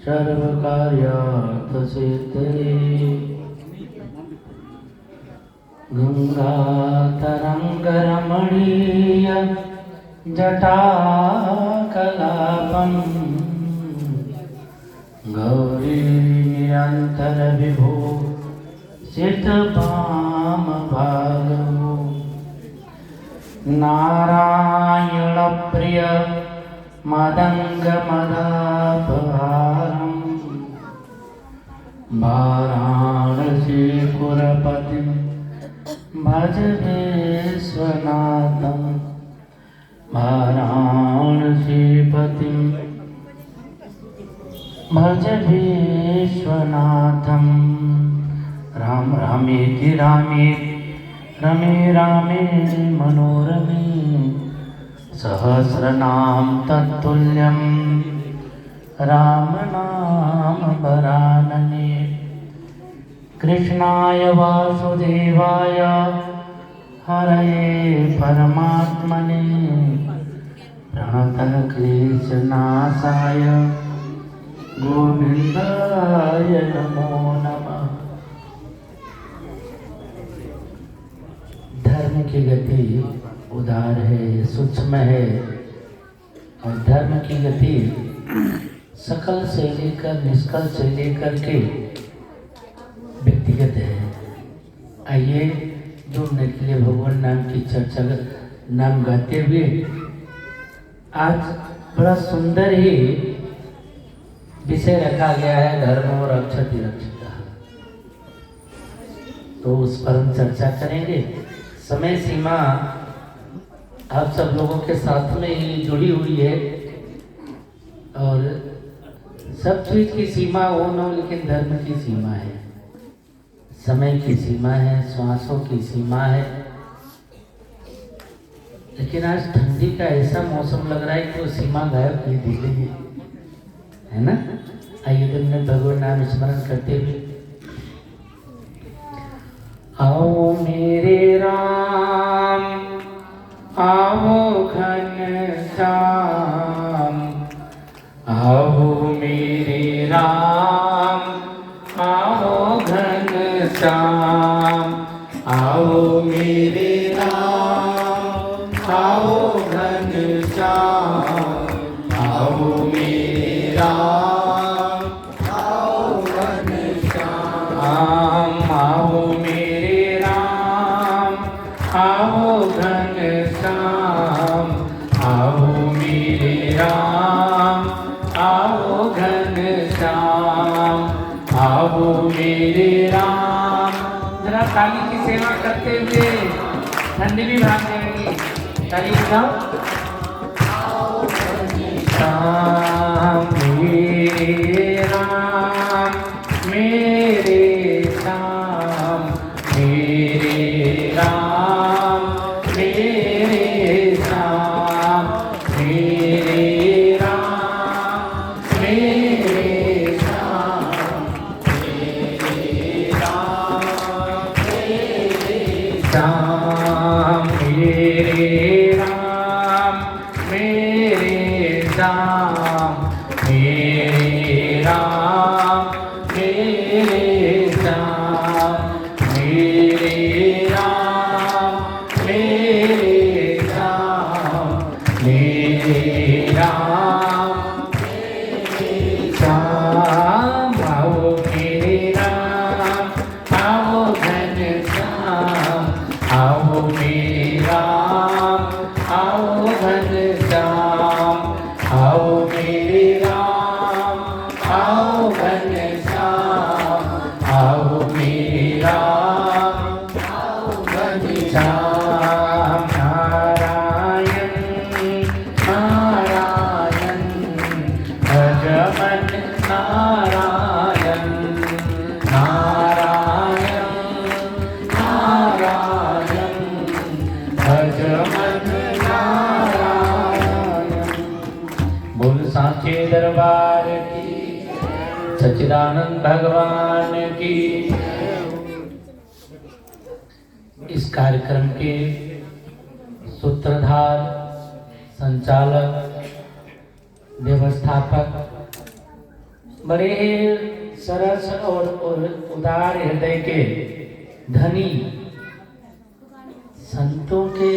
सर्वकार्यार्थसिद्धये गंगातरङ्गरमणीय जटाकलापं गौरी निरन्तरविभो सिद्धपामभागो नारायणप्रिय मदङ्गमदापहारं वाराणसीपुरपतिं भज विश्वनाथं वाराणसीपतिं भज विश्वनाथं राम रामेति रामेति रमे रामे मनोरमे सहस्रनाम तत्तुल्यं राम नाम वरानने कृष्णाय वासुदेवाय हरये परमात्मने प्रणतः क्लेशनाशाय गोविन्दाय नमो नमः। धर्म की गति उदार है, सूक्ष्म है और धर्म की गति सकल से लेकर निष्कल से लेकर के व्यक्तिगत है। आइए जुड़ने के लिए भगवान नाम की चर्चा नाम गाते हुए आज बड़ा सुंदर ही विषय रखा गया है, धर्म और अक्षति रक्षिता। तो उस पर हम चर्चा करेंगे। समय सीमा आप सब लोगों के साथ में ही जुड़ी हुई है और सब चीज की सीमा हो न हो, लेकिन धर्म की सीमा है, समय की सीमा है, श्वासों की सीमा है। लेकिन आज ठंडी का ऐसा मौसम लग रहा है कि वो सीमा गायब कर दी गई है ना। आइए दिन में भगवान नाम स्मरण करते हुए आओ मेरे राम आओ घनश्याम, आओ मेरे राम आओ घनश्याम, आओ मेरे राम आओ घनश्याम, आओ मेरे राम आओ घनश्याम, आओ मेरे राम आओ घनश्याम, आओ मेरे राम आओ घनश्याम, आओ मेरे राम। जरा ताली की सेवा करते हुए ठंडी भी भाग जाएगी। ताली बजाओ। राम मेरे राम मेरे राम मेरे राम मेरे राम मेरे राम मेरे राम मेरे राम मेरे राम मेरे राम मेरे राम मेरे राम मेरे राम मेरे राम मेरे राम मेरे राम मेरे राम। आओ मेरे राम आओ घनश्याम, आओ मेरे राम आओ घनश्याम, आओ मेरे राम आओ घनश्याम, आओ मेरे राम आओ घनश्याम। नारायण नारायण भजमन नारायण नारायण नारायण भजमन नारायण। बोल सांचे दरबार की, सच्चिदानंद भगवान की। इस कार्यक्रम के सूत्रधार, संचालक, व्यवस्थापक बड़े सरस और उदार हृदय के धनी, संतों के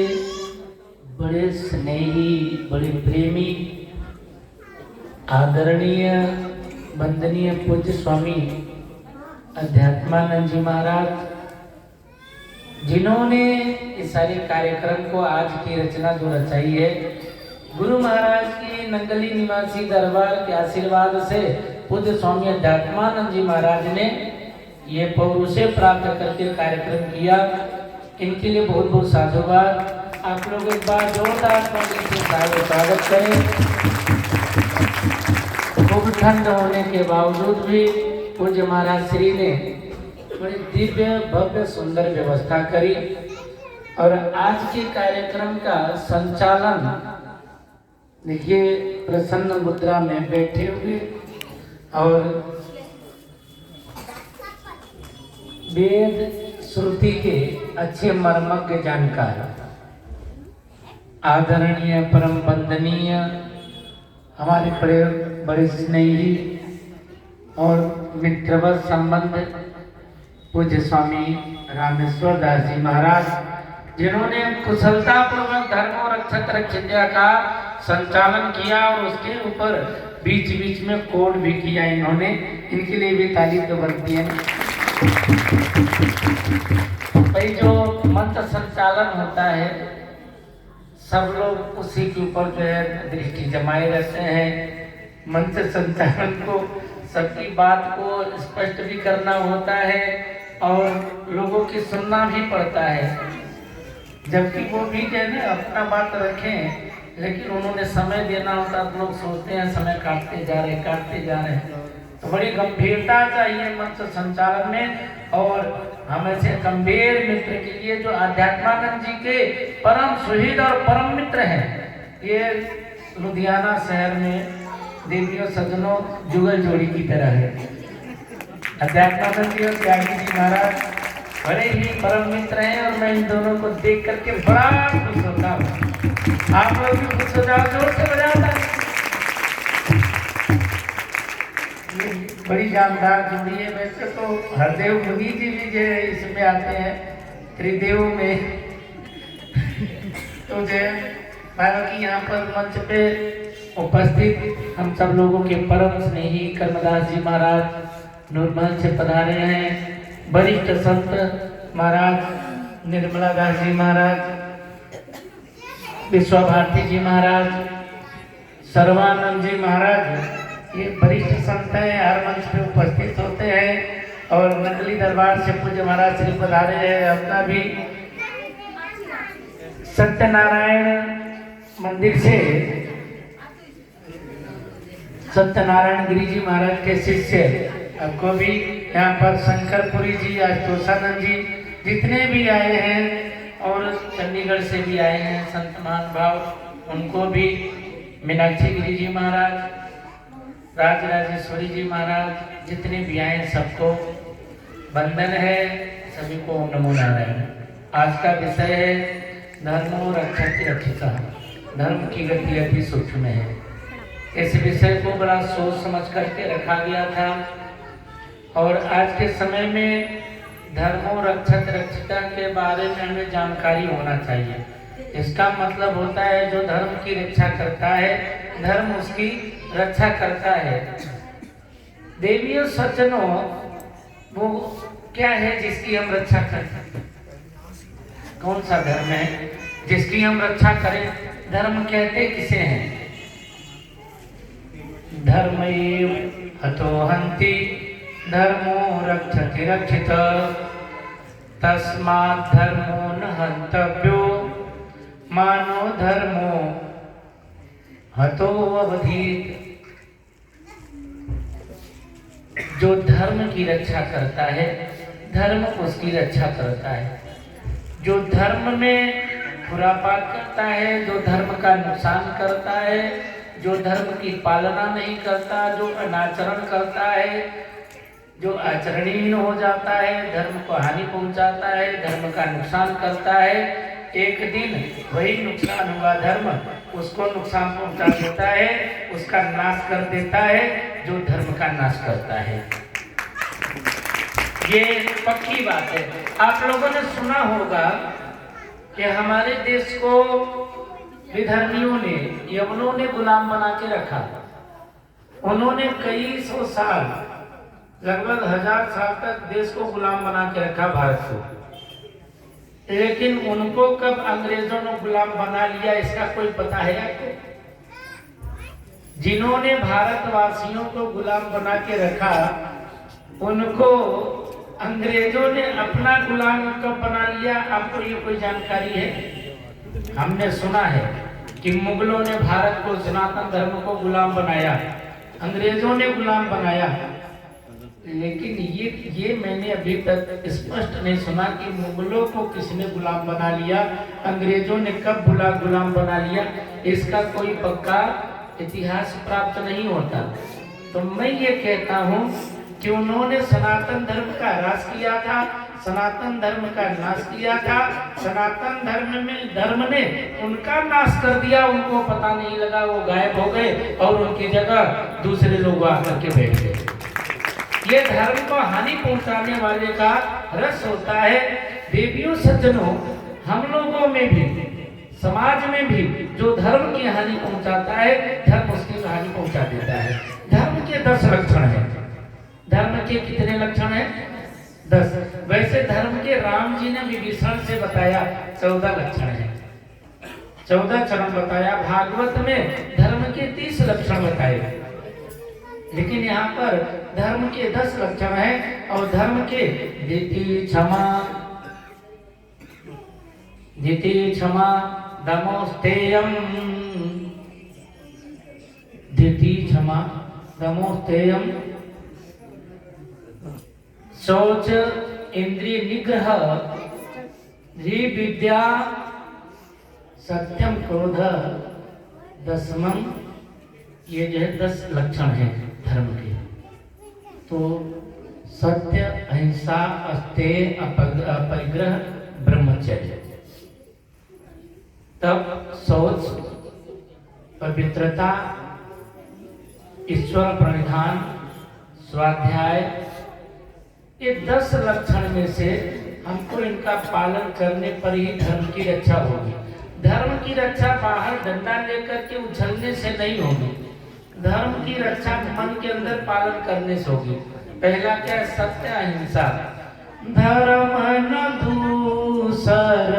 बड़े स्नेही, बड़े प्रेमी, आदरणीय वंदनीय पूज्य स्वामी अध्यात्मानंद जी महाराज, जिन्होंने इस सारे कार्यक्रम को आज की रचना जो रचाई है, गुरु महाराज की नंगली निवासी दरबार के आशीर्वाद से पूज्य स्वामी अध्यात्मानंद जी महाराज ने ये पौरुषे प्राप्त करके कार्यक्रम किया। इनके लिए बहुत बहुत साधुवाद। आप लोग एक बार जोरदार स्वागत करें। खूब ठंड होने के बावजूद भी पूज्य महाराज श्री ने बड़ी दिव्य भव्य सुंदर व्यवस्था करी और आज के कार्यक्रम का संचालन देखिए प्रसन्न मुद्रा में बैठे हुए और वेद श्रुति के अच्छे मर्मज्ञ जानकार, आदरणीय परम वंदनीय, हमारे बड़े बड़े स्नेही और मित्रवत संबंध पूज्य स्वामी रामेश्वर दास जी महाराज, जिन्होंने कुशलता पूर्वक धर्म रक्षक रक्षित्या का संचालन किया और उसके ऊपर बीच बीच में कोड भी किया इन्होंने। इनके लिए भी ताली तो बनती है। भाई जो मंत्र संचालन होता है, सब लोग उसी के ऊपर जो है दृष्टि जमाए रहते हैं। मंत्र संचालन को सबकी बात को स्पष्ट भी करना होता है और लोगों की सुनना भी पड़ता है, जबकि वो भी जो है ना अपना बात रखें, लेकिन उन्होंने समय देना होता तो लोग सोचते हैं समय काटते जा रहे हैं। तो बड़ी गंभीरता चाहिए मंत्र संचालन में। और हमें से गंभीर मित्र के लिए जो अध्यात्मानंद जी के परम सुहृद और परम मित्र हैं, ये लुधियाना शहर में देवियों सज्जनों जुगल जोड़ी की तरह है। अध्यात्मानंद जी और त्यागी जी महाराज बड़े ही परम मित्र हैं और मैं इन दोनों को देख करके बड़ा खुश होता हूँ। आप लोग भी खुश हो जाओ, जोर से बजाओ। बड़ी जानदार जोड़ी है। वैसे तो हरदेव मुनि जी भी जो इसमें आते हैं त्रिदेव में तो जो बाकी यहाँ पर मंच पे उपस्थित हम सब लोगों के परम स्नेही कर्मदास जी महाराज नूरमहल से पधारे हैं। वरिष्ठ संत महाराज निर्मला दास जी महाराज, विश्व भारती जी महाराज, सर्वानंद जी महाराज, ये वरिष्ठ संत हैं, हर मंच पे उपस्थित होते हैं। और नकली दरबार से पूज्य महाराज श्री पधारे हैं। अपना भी सत्यनारायण मंदिर से सत्यनारायण गिरी जी महाराज के शिष्य आपको भी यहाँ पर शंकरपुरी जी, आशुतोषानंद जी, जितने भी आए हैं और चंडीगढ़ से भी आए हैं संत महानुभाव, उनको भी मीनाक्षी गिरी जी महाराज, राजराजेश्वरी जी महाराज, जितने भी आए सबको वंदन है। सभी को ओम नमो नारायण। आज का विषय है धर्मो रक्षति रक्षिता। धर्म की गति अति सूक्ष्म है। इस विषय को बड़ा सोच समझ करके रखा गया था और आज के समय में धर्मो रक्षत रक्षिता के बारे में हमें जानकारी होना चाहिए। इसका मतलब होता है जो धर्म की रक्षा करता है, धर्म उसकी रक्षा करता है। देवियों सज्जनों, वो क्या है जिसकी हम रक्षा करते हैं? कौन सा धर्म है जिसकी हम रक्षा करें? धर्म कहते किसे हैं? धर्मैव हतो हन्ति धर्मो रक्षति रक्षिता तस्मात् धर्मो न हन्तव्यो मानो धर्मो हतो अवधीत। जो धर्म की रक्षा करता है, धर्म उसकी रक्षा करता है। जो धर्म में खुरापात करता है, जो धर्म का नुकसान करता है, जो धर्म की पालना नहीं करता, जो अनाचरण करता है, जो आचरणहीन हो जाता है, धर्म को हानि पहुंचाता है, धर्म का नुकसान करता है, एक दिन वही नुकसान हुआ धर्म उसको नुकसान पहुंचा देता है, उसका नाश कर देता है। जो धर्म का नाश करता है। ये पक्की बात है। आप लोगों ने सुना होगा कि हमारे देश को विधर्मियों ने, यवनों ने गुलाम बना के रखा। उन्होंने कई सौ साल, लगभग 1000 साल तक देश को गुलाम बना के रखा, भारत को। लेकिन उनको कब अंग्रेजों ने गुलाम बना लिया, इसका कोई पता है आपको? जिन्होंने भारतवासियों को गुलाम बना के रखा, उनको अंग्रेजों ने अपना गुलाम कब बना लिया, आपको ये कोई जानकारी है? हमने सुना है कि मुगलों ने भारत को, सनातन धर्म को गुलाम बनाया, अंग्रेजों ने गुलाम बनाया। लेकिन ये मैंने अभी तक स्पष्ट नहीं सुना कि मुगलों को किसने गुलाम बना लिया, अंग्रेजों ने कब गुलाम बना लिया। इसका कोई पक्का इतिहास प्राप्त नहीं होता। तो मैं ये कहता हूँ कि उन्होंने सनातन धर्म का ह्रास किया था, सनातन धर्म का नाश किया था। सनातन धर्म ने उनका नाश कर दिया, उनको पता नहीं लगा, वो गायब हो गए और उनकी जगह दूसरे लोग आकर के बैठ गए। ये धर्म को हानि पहुंचाने वाले का रस होता है। देवियों सज्जनों, हम लोगों में भी, समाज में भी जो धर्म की हानि पहुंचाता है, धर्म उसकी हानि पहुंचा देता है। धर्म के 10 लक्षण हैं। धर्म के कितने लक्षण हैं? 10। वैसे धर्म के राम जी ने विभीषण से बताया 14 लक्षण हैं, 14 चरण बताया। भागवत में धर्म के 30 लक्षण बताए, लेकिन यहाँ पर धर्म के 10 लक्षण हैं। और धर्म के धीति क्षमा दमोस्तेयम, धीति क्षमा दमोस्तेयम, शौच, इंद्रिय निग्रह, विद्या, सत्यम, क्रोध, दशमम, ये जो है 10 लक्षण हैं धर्म के। तो सत्य, अहिंसा, अस्तेय, अपरिग्रह, ब्रह्मचर्य। तब शौच, पवित्रता, ईश्वर प्रणिधान, स्वाध्याय, ये 10 लक्षण में से हमको इनका पालन करने पर ही धर्म की रक्षा होगी। धर्म की रक्षा बाहर डंडा लेकर के उछलने से नहीं होगी। धर्म की रक्षा मन के अंदर पालन करने से होगी। पहला क्या है? सत्य, अहिंसा। धर्म न दूसर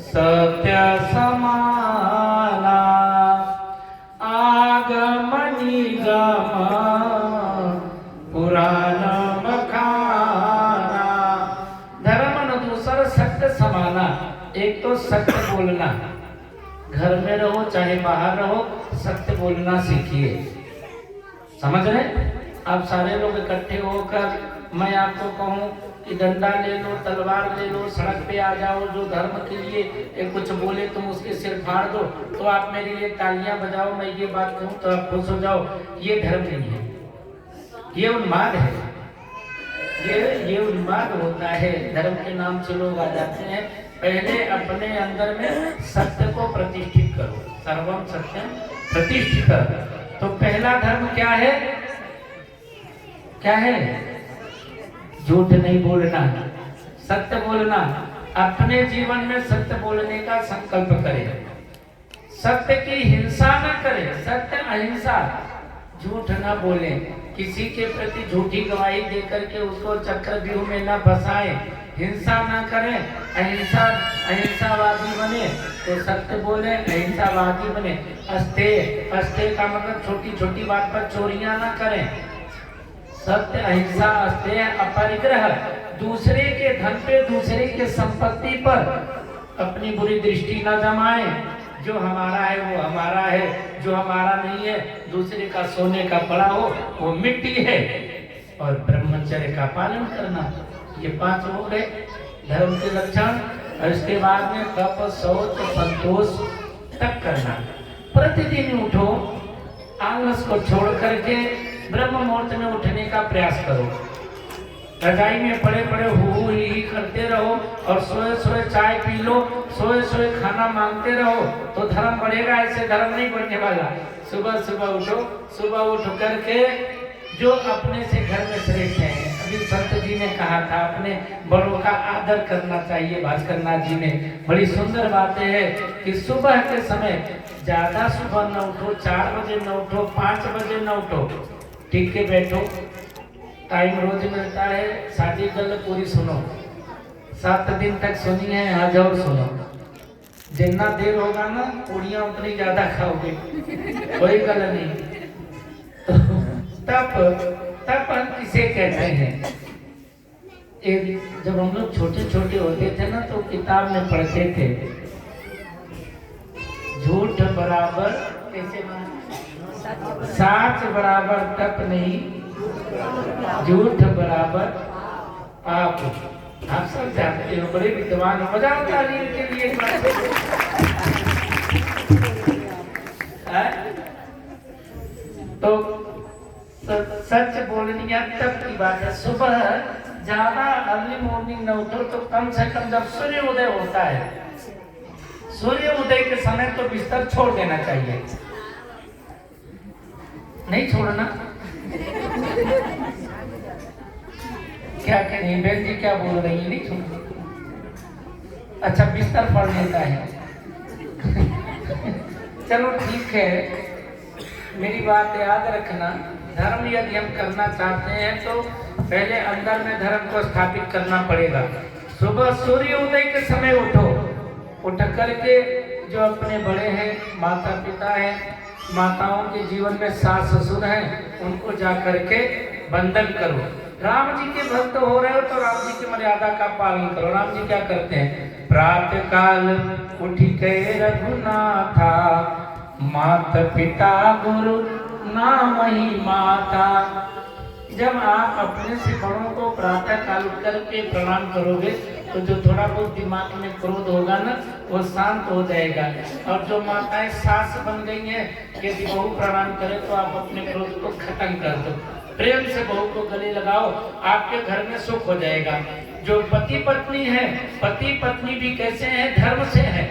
सत्य समाना, आगम निगम पुराण बखाना। धर्म न दूसर सत्य समाना। एक तो सत्य बोलना, घर में रहो चाहे बाहर रहो, सत्य बोलना सीखिए। समझ रहे? आप सारे लोग इकट्ठे होकर मैं आपको कहूँ कि डंडा ले लो, तलवार ले लो, सड़क पे आ जाओ, जो धर्म के लिए कुछ बोले तुम उसके सिर फाड़ दो, तो आप मेरे लिए तालियां बजाओ, मैं ये बात कहूँ तो आप खुश हो जाओ। ये धर्म नहीं है, ये उन्माद है। ये उन्माद होता है। धर्म के नाम से लोग आ जाते हैं। पहले अपने अंदर में सत्य को प्रतिष्ठित करो। सर्वम सत्यम प्रतिष्ठित। तो पहला धर्म क्या है? क्या है? झूठ नहीं बोलना, सत्य बोलना। अपने जीवन में सत्य बोलने का संकल्प करें। सत्य की हिंसा न करें, सत्य अहिंसा। झूठ न बोलें, किसी के प्रति झूठी गवाही देकर के उसको चक्रव्यूह में न फंसाएं। हिंसा न करें, अहिंसावादी बने तो सत्य बोले, अहिंसावादी बने। अस्तेय का मतलब छोटी छोटी बात पर चोरियां न करें। सत्य, अहिंसा, अस्तेय, अपरिग्रह। दूसरे के धन पे, दूसरे के संपत्ति पर अपनी बुरी दृष्टि न जमाएं। जो हमारा है वो हमारा है, जो हमारा नहीं है, दूसरे का सोने का पड़ा हो वो मिट्टी है। और ब्रह्मचर्य का पालन करना। ये 5 हो गए धर्म के लक्षण। और इसके बाद में तप, शौच, संतोष तक करना। प्रतिदिन उठो, आलस को छोड़ करके ब्रह्म मुहूर्त में उठने का प्रयास करो। रजाई में पड़े पड़े हु ही करते रहो और सोए सोए चाय पी लो, सोए सोए खाना मांगते रहो तो धर्म बढ़ेगा। ऐसे धर्म नहीं बढ़ने वाला। सुबह सुबह उठो, सुबह उठ करके जो अपने से घर में श्रेष्ठ है। अभी संत जी ने कहा था अपने बड़ों का आदर करना चाहिए। भास्करनाथ जी ने बड़ी सुंदर बातें है कि सुबह के समय ज्यादा सुबह न उठो, 4 बजे न उठो, 5 बजे न उठो, ठीक के बैठो। टाइम रोज मिलता है, शादी गल पूरी सुनो, 7 दिन तक सुनी है, आज और सुनो। जितना देर होगा ना पूड़ियाँ उतनी ज्यादा खाओगे, कोई गल नहीं। तब हम किसे कहते हैं, जब हम लोग छोटे छोटे होते थे ना तो किताब में पढ़ते थे, झूठ बराबर कैसे, साच बराबर तप नहीं, झूठ बराबर पाप। आप सब जानते हो, बड़े विद्वान, मजा आता है इनके लिए। तो सच बोलनी तब की बात है। सुबह ज्यादा अर्ली मॉर्निंग न उठो तो कम से कम जब सूर्य उदय होता है, सूर्य उदय के समय तो बिस्तर छोड़ देना चाहिए। नहीं छोड़ना, क्या कहें बहन जी, क्या बोल रही है, नहीं छोड़ना। अच्छा बिस्तर पड़ लेता है। चलो ठीक है, मेरी बात याद रखना। धर्म यदि हम करना चाहते हैं तो पहले अंदर में धर्म को स्थापित करना पड़ेगा। सुबह सूर्य उदय के समय उठो, उठ करके जो अपने बड़े हैं, माता पिता हैं, माताओं के जीवन में सास ससुर हैं, उनको जा करके वंदन करो। राम जी के भक्त हो रहे हो तो राम जी की मर्यादा का पालन करो। राम जी क्या करते हैं, प्रातः काल उठी के रघुनाथा, माता पिता गुरु नाम ही माता। जब आप अपने से बड़ों को प्रातः काल उठ करके प्रणाम करोगे तो जो थोड़ा बहुत दिमाग में क्रोध होगा ना वो शांत हो जाएगा। और जो माताएं सास बन गई हैं, यदि बहू प्रणाम करे तो आप अपने क्रोध को खत्म कर दो, प्रेम से बहू को गले लगाओ, आपके घर में सुख हो जाएगा। जो पति पत्नी है, पति पत्नी भी कैसे हैं, धर्म से है।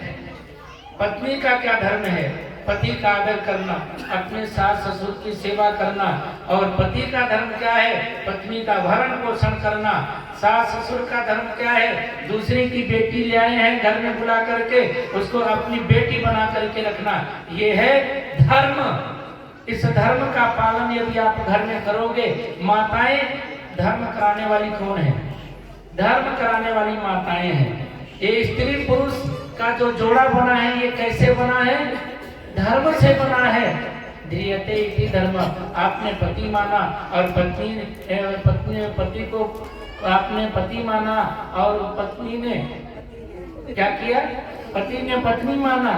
पत्नी का क्या धर्म है, पति का आदर करना, अपने सास ससुर की सेवा करना। और पति का धर्म क्या है, पत्नी का भरण पोषण करना। सास ससुर का धर्म क्या है, दूसरे की बेटी ले आए हैं घर में बुला करके उसको अपनी बेटी बना करके रखना, ये है धर्म। इस धर्म का पालन यदि आप घर में करोगे, माताएं धर्म कराने वाली कौन है, धर्म कराने वाली माताएं हैं। ये स्त्री पुरुष का जो जोड़ा बना है ये कैसे बना है, धर्म से बना है। ध्रियते इति धर्म, आपने पति माना और पति को आपने पति माना और पत्नी ने क्या किया, पति ने पत्नी माना,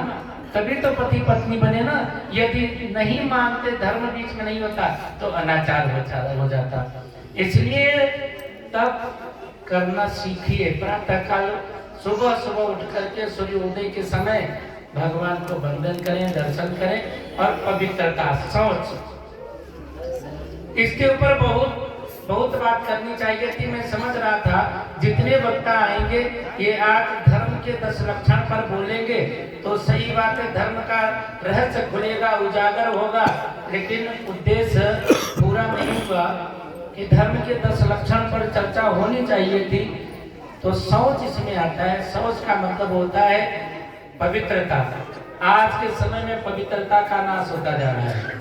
तभी तो पति पत्नी बने ना। यदि नहीं मानते, धर्म बीच में नहीं होता तो अनाचार हो जाता। इसलिए तब करना सीखिए। प्रातः काल सुबह सुबह उठ करके सूर्योदय के समय भगवान को वंदन करें, दर्शन करें और पवित्रता, शौच, इसके ऊपर बहुत बात करनी चाहिए थी। मैं समझ रहा था जितने वक्ता आएंगे ये आज धर्म के 10 लक्षण पर बोलेंगे तो सही बात है, धर्म का रहस्य खुलेगा, उजागर होगा। लेकिन उद्देश्य पूरा नहीं हुआ कि धर्म के 10 लक्षण पर चर्चा होनी चाहिए थी। तो शौच इसमें आता है। शौच का मतलब होता है पवित्रता। आज के समय में पवित्रता का नाश होता जा रहा है।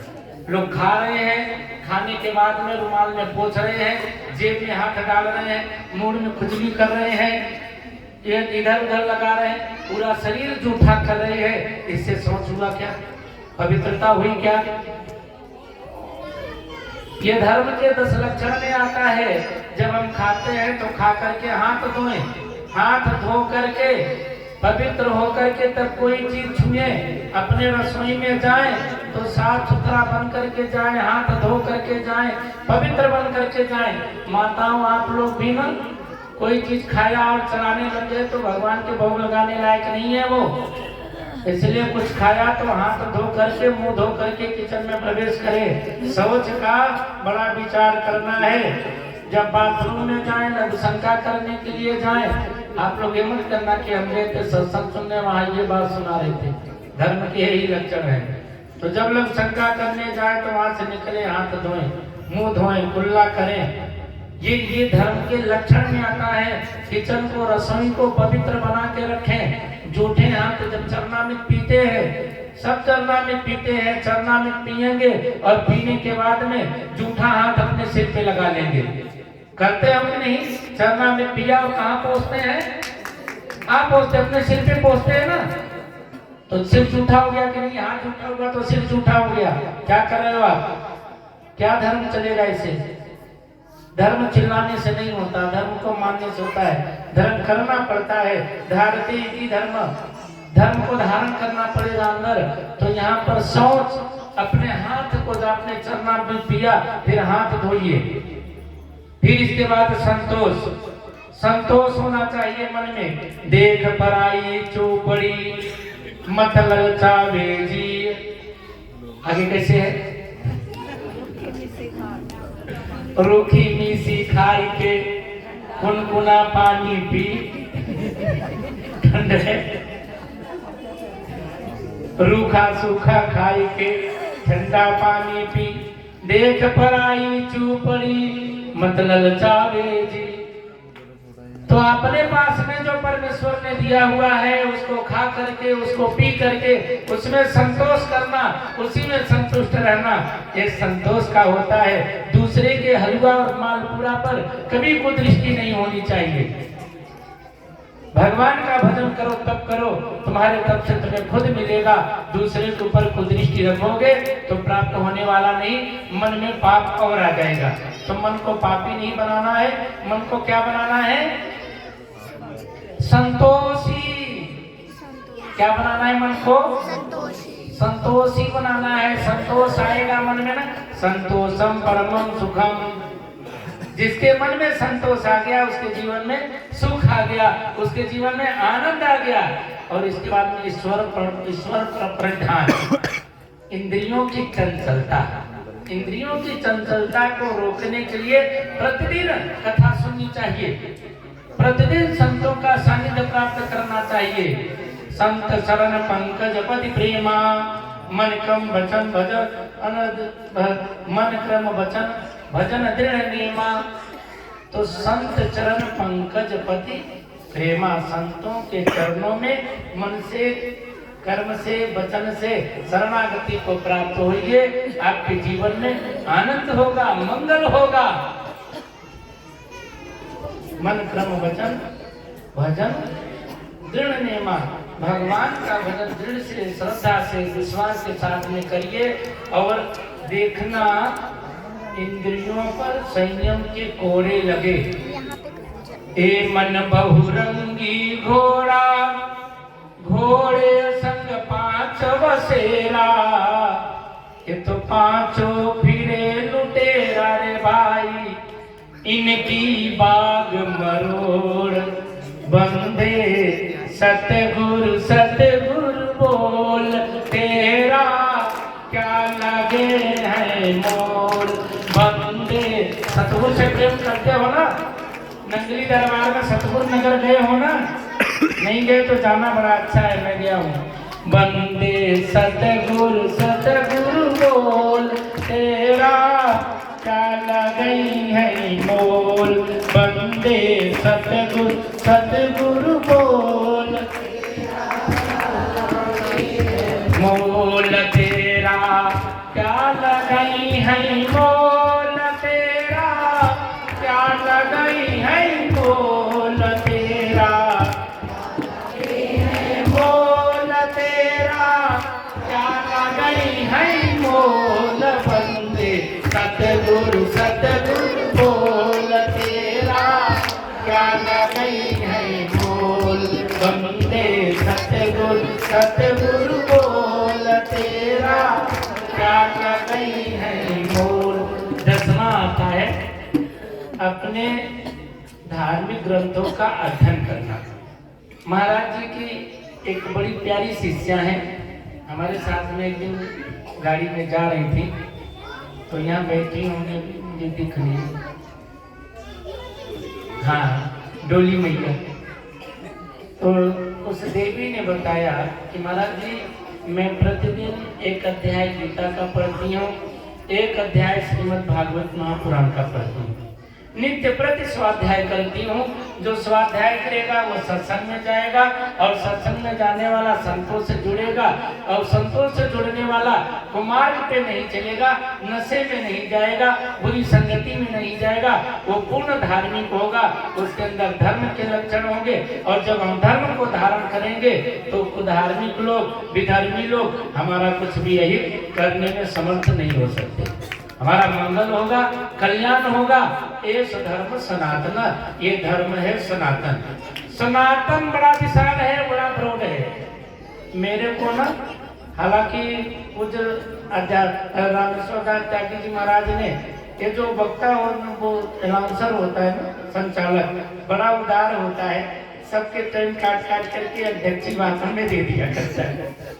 लोग खा रहे हैं, खाने के बाद में रुमाल में पोंछ रहे हैं, जेब में हाथ डाल रहे हैं, मुंह में खुजली कर रहे हैं, ये इधर उधर लगा रहे हैं, पूरा शरीर जूठा कर रहे हैं। इससे शौच हुआ क्या, पवित्रता हुई क्या? ये धर्म के 10 लक्षण में आता है। जब हम खाते हैं तो खा करके हाथ धोएं, हाथ धो करके पवित्र होकर के तब कोई चीज छुए, अपने रसोई में जाएं तो साफ सुथरा बन करके जाएं, हाथ धो करके जाएं, पवित्र बन करके जाएं। माताओं आप लोग भी ना कोई चीज खाया और चलाने लगे तो भगवान के भोग लगाने लायक नहीं है वो। इसलिए कुछ खाया तो हाथ धो करके, मुंह धो करके किचन में प्रवेश करें। शौच का बड़ा विचार करना है। जब बाथरूम में जाएं, लघुशंका करने के लिए जाएं, आप लोग ये मत करना कि हम गए थे सत्संग सुनने, वहां ये बात सुना रहे थे। धर्म के यही लक्षण है। तो जब लोग शंका करने जाए तो वहां से निकले हाथ धोएं, मुंह धोएं, कुल्ला करें। ये धर्म के लक्षण में आता है। किचन को, रसोई को पवित्र बना के रखें। जूठे हाथ जब चरणामृत पीते हैं, सब चरणामृत पीते हैं, चरणामृत पिएंगे और पीने के बाद में जूठा हाथ अपने सिर पे लगा लेंगे। करते हम नहीं? चरणामृत पिया और कहाँ पहुंचते हैं? आप पहुंचते अपने सिर पे पहुंचते हैं ना। तो सिर झूठा हो गया कि नहीं? हाथ झूठा होगा तो सिर झूठा हो गया। क्या कर रहे हो आप? क्या धर्म चलेगा इसे? धर्म चिल्लाने से नहीं होता, धर्म को मानने से होता है। धर्म करना पड़ता है। धारते ही धर्म, धर्म को धारण करना पड़ेगा अंदर। तो यहाँ पर शौच, अपने हाथ को आपने चरणामृत पिया, फिर हाथ धोइए। फिर इसके बाद संतोष, संतोष होना चाहिए मन में। देख पराई चौपड़ी मत ललचावे जी। आगे कैसे है? रूखी मीसी खाई के गुनगुना पानी पी। ठंड है। रूखा सूखा खाई के ठंडा पानी पी। देख पराई चौपड़ी मत ललचावे जी। तो अपने पास में जो परमेश्वर ने दिया हुआ है उसको खा करके, उसको पी करके उसमें संतोष करना, उसी में संतुष्ट रहना, ये संतोष का होता है। दूसरे के हलवा और मालपुरा पर कभी कुदृष्टि नहीं होनी चाहिए। भगवान का भजन करो तब करो, तुम्हारे तब से तुम्हें खुद मिलेगा। दूसरे के ऊपर कुदृष्टि रखोगे तो प्राप्त होने वाला नहीं, मन में पाप और आ जाएगा। तो मन को पापी नहीं बनाना है, मन को क्या बनाना है? संतोषी। क्या बनाना है मन को? संतोषी बनाना है। संतोष आएगा मन में ना, संतोषम परमम सुखम। जिसके मन में संतोष आ गया उसके जीवन में सुख आ गया, उसके जीवन में आनंद आ गया। और इसके बाद में ईश्वर पर परिधान, इंद्रियों की चंचलता। इंद्रियों की चंचलता को रोकने के लिए प्रतिदिन कथा सुननी चाहिए, प्रतिदिन संतों का सानिध्य प्राप्त करना चाहिए। संत शरण पंकज पति प्रेमा, मन क्रम वचन मन क्रम वचन भजन दृढ़ नेमा। तो संत चरण पंकज पति प्रेमा, संतों के चरणों में मन से, कर्म से, वचन से शरणागति को प्राप्त होइए। आपके जीवन में आनंद होगा, मंगल होगा। मन क्रम वचन भजन दृढ़ नेमा। भगवान का भजन दृढ़ से, श्रद्धा से, विश्वास के साथ में करिए। और देखना इंद्रियों पर संयम के कोड़े लगे। ए मन बहुरंगी घोड़ा, घोड़े संग पांच बसेरा। ये तो पांचों फिरे लुटेरा रे भाई, इनकी बाग मरोड़ बंदे। सतगुरु सतगुरु बोल, तेरा क्या लगे है मोर बंदे। सतगुरु से प्रेम करते हो ना? नंगली दरबार में सतगुरु नगर गए हो ना? नहीं गए तो जाना, बड़ा अच्छा है, मैं गया हूँ। बंदे सतगुरु सतगुरु बोल, तेरा क्या लगई है मोल। बंदे सतगुरु सतगुरु बोल, मोल तेरा क्या लगई है मोल। तेरा क्या लगई है मोल। तेरा मोल, तेरा क्या लगई है मोल। बंदे सतगुरु सतगुरु बोल, तेरा क्या लगई है मोल। बंदे सतगुरु सतगुरु बोल, तेरा क्या लगई है मोल। 10वां आता है अपने धार्मिक ग्रंथों का अध्ययन करना। महाराज जी की एक बड़ी प्यारी शिष्या है, हमारे साथ में एक दिन गाड़ी में जा रही थी, तो यहाँ बैठी होंगे, मुझे दिख रही, हाँ, डोली मैया। तो उस देवी ने बताया कि महाराज जी मैं प्रतिदिन एक अध्याय गीता का पढ़ती हूँ, एक अध्याय श्रीमद् भागवत महापुराण का पढ़ती हूँ। नित्य प्रति स्वाध्याय करती हूँ। जो स्वाध्याय करेगा वो सत्संग में जाएगा, और सत्संग में जाने वाला संतों से जुड़ेगा, और संतों से जुड़ने वाला कुमार्ग पे नहीं चलेगा, नशे में नहीं जाएगा, बुरी संगति में नहीं जाएगा, वो पूर्ण धार्मिक होगा। उसके अंदर धर्म के लक्षण होंगे, और जब हम धर्म को धारण करेंगे तो धार्मिक लोग, विधर्मी लोग हमारा कुछ भी यही करने में समर्थ नहीं हो सकते। हमारा मंगल होगा, कल्याण होगा। ये धर्म सनातन, ये धर्म है सनातन। सनातन बड़ा विशाल है, बड़ा ब्रॉड है। मेरे को ना, हालांकि कुछ रामेश्वर दास त्यागी जी महाराज ने, ये जो वक्ता और वो अनाउंसर होता है ना, संचालक, बड़ा उदार होता है, सबके टाइम काट काट करके अध्यक्ष भाषण में दे दिया करता है।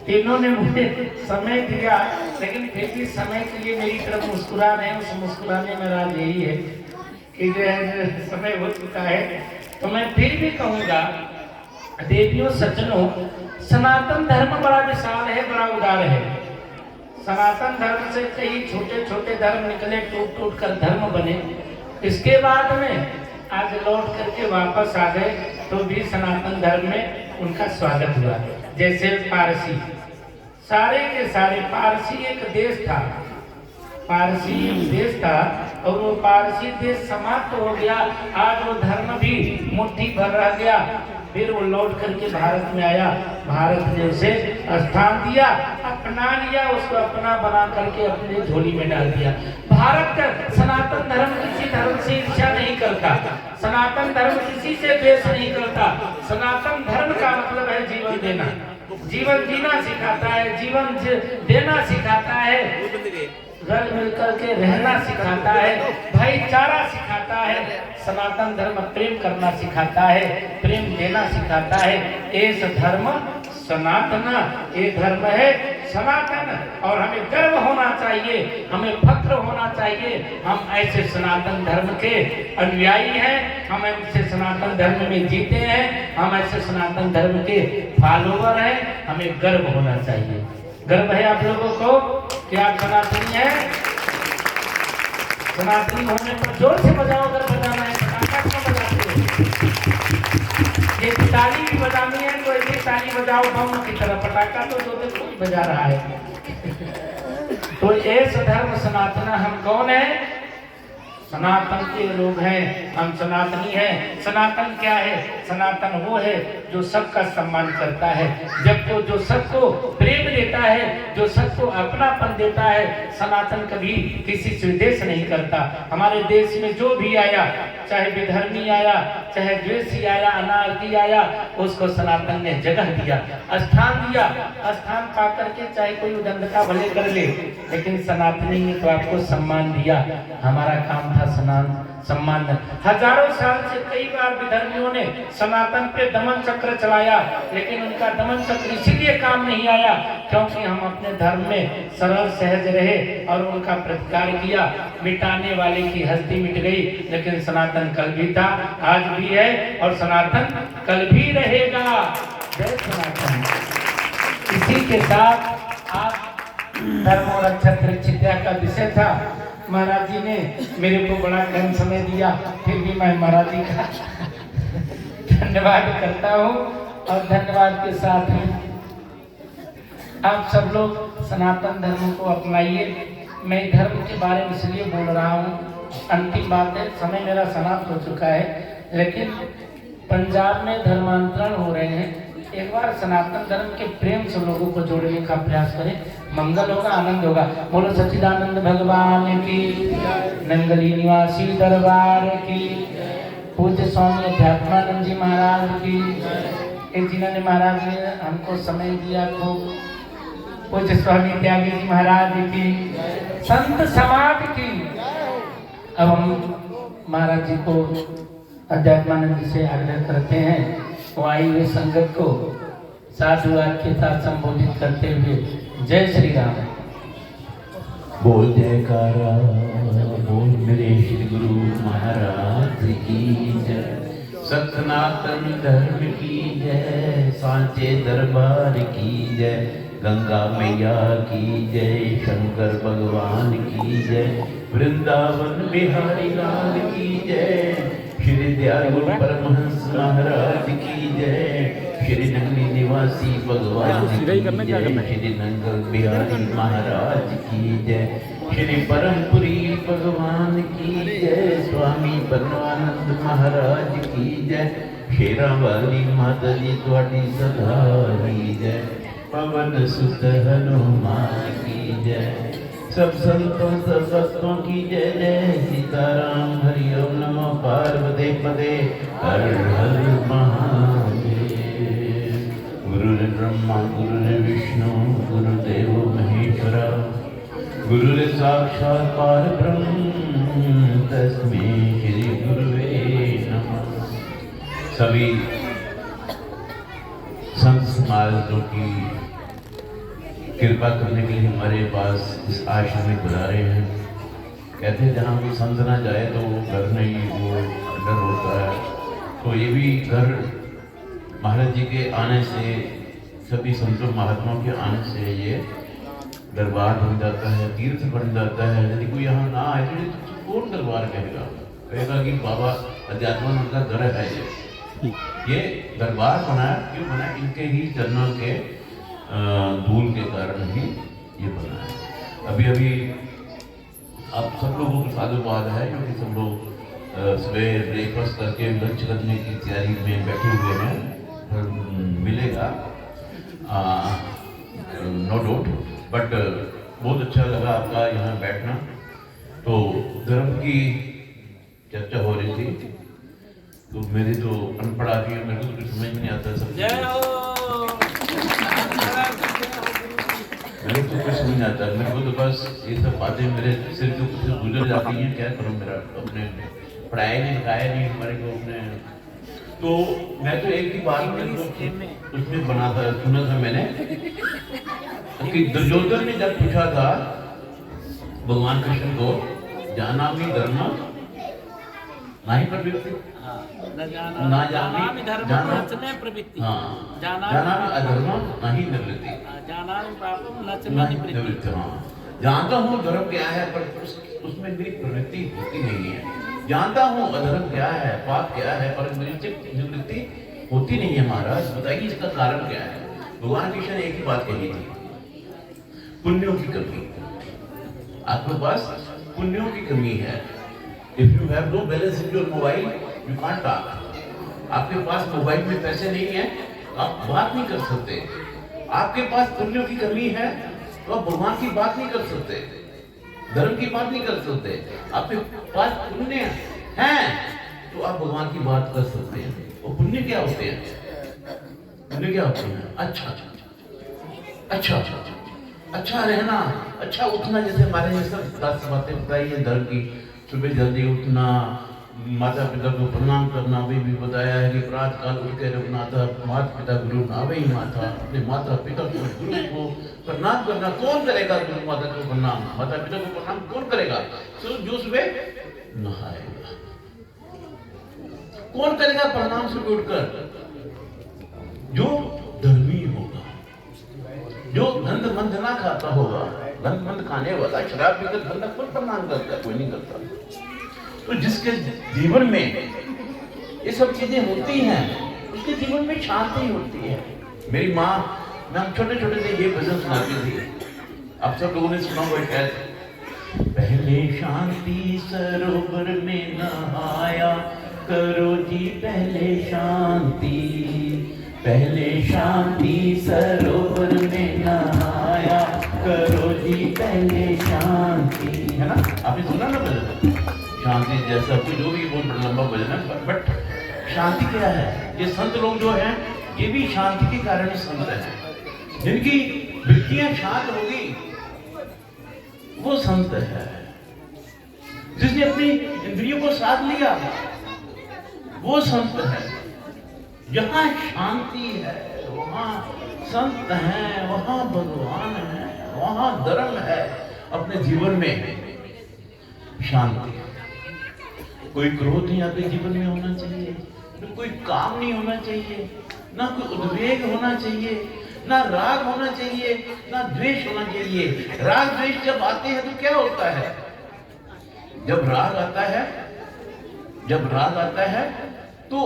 तीनों ने मुझे समय दिया, लेकिन फिर भी समय के लिए मेरी तरफ मुस्कुरा रहे हैं। उस मुस्कुराने में राज यही है कि जो है समय हो चुका है, तो मैं फिर भी कहूँगा, देवियों सज्जनों, सनातन धर्म बड़ा विशाल है, बड़ा उदार है। सनातन धर्म से कई छोटे छोटे धर्म निकले, टूट टूट कर धर्म बने। इसके बाद में आज लौट करके वापस आ गए, तो भी सनातन धर्म में उनका स्वागत हुआ। जैसे पारसी, सारे के सारे पारसी एक देश था, पारसी एक देश था, और वो पारसी देश समाप्त हो गया। आज वो धर्म भी मुट्ठी भर रह गया। फिर वो लौट करके भारत में आया, भारत ने उसे स्थान दिया, अपना लिया, उसको अपना बना करके अपनी झोली में डाल दिया। भारत का सनातन धर्म किसी धर्म से ईर्ष्या नहीं करता, सनातन धर्म किसी से द्वेष नहीं करता। सनातन धर्म का मतलब है जीवन देना, जीवन जीना सिखाता है, जीवन देना सिखाता है, रल मिल करके रहना सिखाता है, भाईचारा सिखाता है। सनातन धर्म प्रेम करना सिखाता है, प्रेम देना सिखाता है। इस धर्म सनातन, ये धर्म है सनातन, और हमें गर्व होना चाहिए, हमें फक्र होना चाहिए। हम ऐसे सनातन धर्म के अनुयायी हैं, हम ऐसे सनातन धर्म में जीते हैं, हम ऐसे सनातन धर्म के फॉलोवर हैं। हमें गर्व होना चाहिए। गर्व है आप लोगों को कि आप सनातनी हैं। सनातनी होने पर जोर से बजाओ, अगर बजाना है। पटाखा क्यों बजाते हो? ये ताली भी बजानी है तो ऐसी ताली बजाओ बम की तरह। पटाखा तो जो देखो बजा रहा है। तो ऐसा धर्म सनातन, हम कौन है? सनातन के लोग हैं, हम सनातनी हैं। सनातन क्या है? सनातन वो है जो सबका सम्मान करता है, जब तो जो सबको प्रेम देता है, जो सबको अपनापन देता है। सनातन कभी किसी से द्वेष नहीं करता। हमारे देश में जो भी आया, चाहे विधर्मी आया, चाहे द्वेषी आया, अनारकी आया, उसको सनातन ने जगह दिया, स्थान दिया। स्थान पा करके चाहे कोई उदंडता भले कर ले, लेकिन सनातनी ने तो आपको सम्मान दिया। हमारा काम था सम्मान। हजारों साल से कई बार विधर्मियों ने सनातन पे दमन चक्र चलाया, लेकिन उनका दमन चक्र इसीलिए काम नहीं आया क्योंकि हम अपने धर्म में सरल सहज रहे और उनका प्रतिकार किया। मिटाने वाले की हस्ती मिट गई, लेकिन सनातन कल भी था, आज भी है, और सनातन कल भी रहेगा। जय सनातन। इसी के साथ आज धर्म और अक्षत्र का विषय था। महाराज जी ने मेरे को बड़ा कम समय दिया, फिर भी मैं महाराज जी का धन्यवाद करता हूँ। और धन्यवाद के साथ ही आप सब लोग सनातन धर्म को अपनाइए। मैं धर्म के बारे में इसलिए बोल रहा हूँ, अंतिम बात है, समय मेरा समाप्त हो चुका है, लेकिन पंजाब में धर्मांतरण हो रहे हैं। एक बार सनातन धर्म के प्रेम से लोगों को जोड़ने का प्रयास करें, मंगल होगा, आनंद होगा। बोलो सच्चिदानंद भगवान की, नंगली निवासी दरबार की, पूज्य स्वामी अध्यात्मानंद जी महाराज की, जिन्होंने महाराज ने हमको समय दिया, तो पूज्य स्वामी त्यागी जी महाराज की, संत समाज की। अब हम महाराज जी को अध्यात्मानंद जी से आग्रह करते हैं, वो आई हुए संगत को साधु वाक्य के साथ संबोधित करते हुए जय श्री राम बोल। जयकारा बोल मेरे श्री गुरु महाराज की जय। सनातन धर्म की जय, सांचे दरबार की जय। गंगा मैया की जय, शंकर भगवान की जय, वृंदावन बिहारी लाल की जय, श्री दयाल परमहंस महाराज की जय, श्री नगरी निवासी भगवान की जय, श्री नंगल बिहारी महाराज की जय, श्री परमपुरी भगवान की जय, स्वामी परमानंद महाराज की जय, शेरा वाली माता जी थोड़ी सदा की जय, पवन सुत हनुमान की जय, सब संतों सब भक्तों की जय जय, सीताराम हरि ओम नमो पार्वती पदे हर हर महादेव। गुरुर् ब्रह्मा गुरुर् विष्णु गुरुदेव महेश्वरा, गुरुर् साक्षात् परब्रह्म तस्मै श्री गुरुवे नमः। सभी संत समाजों की कृपा करने के लिए हमारे पास इस आश्रम में बुला रहे हैं। कहते हैं जहाँ कोई संत ना जाए तो वो घर नहीं, वो डर होता है। तो ये भी घर महाराज जी के आने से, सभी संतों महात्माओं के आने से ये दरबार बन जाता है, तीर्थ बन जाता है। यदि कोई यहाँ ना आए तो कौन दरबार कहेगा? कहेगा कि बाबा अध्यात्मानंद का घर है। ये दरबार बनाया, क्यों बनाया? इनके ही चरणों के धूल के कारण ही ये बना है। अभी अभी आप सब लोगों को साधुवाद है, क्योंकि सब लोग सुबह ब्रेकफास्ट करके लंच करने की तैयारी में बैठे हुए हैं। मिलेगा नो डाउट, बट बहुत अच्छा लगा आपका यहाँ बैठना। तो धर्म की चर्चा हो रही थी, तो मेरी तो अनपढ़ आदमी है, मेरे को तो कुछ समझ नहीं आता सब। मेरे को कुछ नहीं आता, मेरे को तो बस ये सब बातें मेरे सिर के ऊपर से गुजर जाती हैं। क्या करूँ, मेरा अपने पढ़ाया नहीं लिखाया नहीं हमारे को अपने। तो मैं तो एक ही बात उसमें बना था, सुना था मैंने कि दुर्योधन ने जब पूछा था भगवान कृष्ण को, जाना भी धर्म नहीं प्रवृत्ति, ना जानी जाना प्रवृत्ति, जाना भी अधर्म नहीं निवृत्ति, जानता हूँ धर्म क्या है पर उसमें मेरी प्रवृत्ति होती नहीं है। जानता हूँ अधर्म क्या है, पाप क्या है, पर मेरी निवृत्ति होती नहीं है। महाराज बताइए इसका कारण क्या है? भगवान कृष्ण ने एक ही बात कही थी, पुण्यों की कमी। आपके पास पुण्यों की कमी है। If you have no balance in your mobile, you can't talk. आपके पास मोबाइल में पैसे नहीं है, आप बात नहीं कर सकते। आपके पास पुण्यों की कमी है तो आप भगवान की बात नहीं कर सकते, धर्म की बात नहीं कर सकते। आपके पास पुण्य है तो आप भगवान की बात कर सकते हैं। और पुण्य क्या होते हैं? पुण्य क्या होते हैं? अच्छा रहना, अच्छा उठना। जैसे हमारे ये सब 10 बातें बताई है धर्म की। सुबह जल्दी उठना, माता पिता को प्रणाम करना, भी बताया है कि प्रातः काल उठ के रखना था, माता पिता गुरु नावे ही माता। अपने माता पिता को, गुरु को प्रणाम करना। कौन करेगा गुरु माता को प्रणाम? माता पिता को प्रणाम कौन करेगा? तो जो सुबह नहाएगा। कौन करेगा प्रणाम सुबह उठकर? जो धर्मी होगा, जो गंद मंद ना खाता होगा। गंद मंद खाने वाला, शराब पीकर बंदा कौन प्रणाम करता है? कोई नहीं करता। तो जिसके जीवन में ये सब चीजें होती हैं, उसके जीवन में शांति होती है। मेरी माँ, मैं हम छोटे छोटे थे ये भजन सुनाती थी, आप सब लोगों ने सुना होगा शायद। पहले शांति सरोवर में नहाया करो जी, पहले शांति, पहले शांति सरोवर में नहाया करो जी, पहले शांति। है ना, आपने सुना ना भजन? शांति जैसा कोई जो भी बहुत बड़ा लंबा भजन है, बट शांति क्या है? ये संत लोग जो हैं, ये भी शांति के कारण ही संत हैं। जिनकी वृत्तियां शांत होगी वो संत है। जिसने अपनी इंद्रियों को साध लिया वो संत है। जहाँ शांति है वहाँ संत हैं, वहाँ भगवान है, वहाँ धर्म है। अपने जीवन में शांति, कोई क्रोध नहीं आपके जीवन में होना चाहिए, कोई काम नहीं होना चाहिए, ना कोई उद्वेग होना चाहिए, ना राग होना चाहिए, ना द्वेष होना चाहिए। राग द्वेष जब आते हैं तो क्या होता है? जब राग आता है तो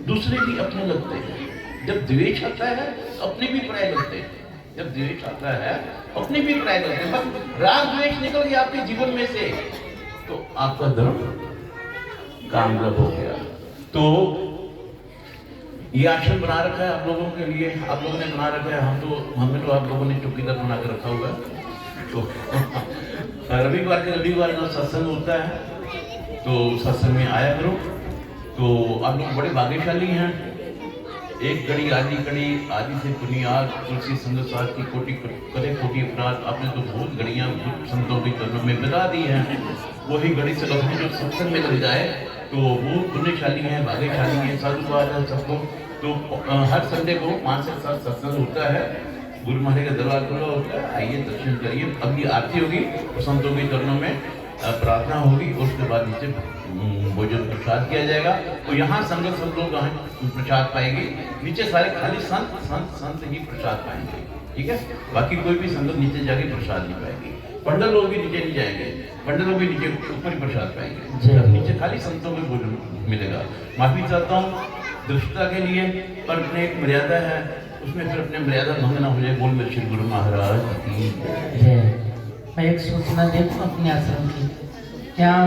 दूसरे भी अपने लगते हैं। जब द्वेष आता है तो अपने भी पराये लगते हैं। जब द्वेष आता है अपने भी पराये लगते हैं। बस राग द्वेष निकल गया आपके जीवन में से तो आपका धर्म कामयाब हो गया। तो ये आश्रम बना रखा है आप लोगों के लिए, आप लोगों ने बना रखा है। हमें तो आप लोगों ने चौकीदार बना कर रखा हुआ है। तो रविवार का सत्संग होता है तो सत्संग में आया करो। तो आप लोग बड़े भाग्यशाली हैं। एक घड़ी आदि से बुनियाद तुलसी संग साथ की कोटि करे कोटि अपराध। आपने तो बहुत घड़ियाँ संतों के चरणों में बिता दी हैं। वही घड़ी से लगने जो सत्संग में लग जाए तो वो पुण्यशाली हैं, भाग्यशाली हैं। साधुवाद है सबको। तो हर संडे को 5 से 7 सत्संग होता है। गुरु महाराज का दरबार खुला होता है। आइए दर्शन करिए। अभी आरती होगी तो संतों के चरणों में प्रार्थना होगी। उसके बाद नीचे भोजन प्रसाद किया जाएगा। तो यहाँ संगत सब लोग प्रसाद पाएंगे। नीचे सारे खाली संत ही प्रसाद पाएंगे। ठीक है, बाकी कोई भी संगत नीचे जाके प्रसाद नहीं पाएगी। पंडित लोग भी नीचे नहीं जाएंगे, पंडित लोग भी नीचे ऊपर ही प्रसाद पाएंगे। नीचे खाली संतों में भोजन मिलेगा। माफी चाहता हूँ दुष्टता के लिए, पर अपने एक मर्यादा है, उसमें फिर अपने मर्यादा भंग ना हो जाए। बोल मेरे श्री गुरु महाराज की जय। मैं एक सूचना दे दूं अपने आश्रम की। यहाँ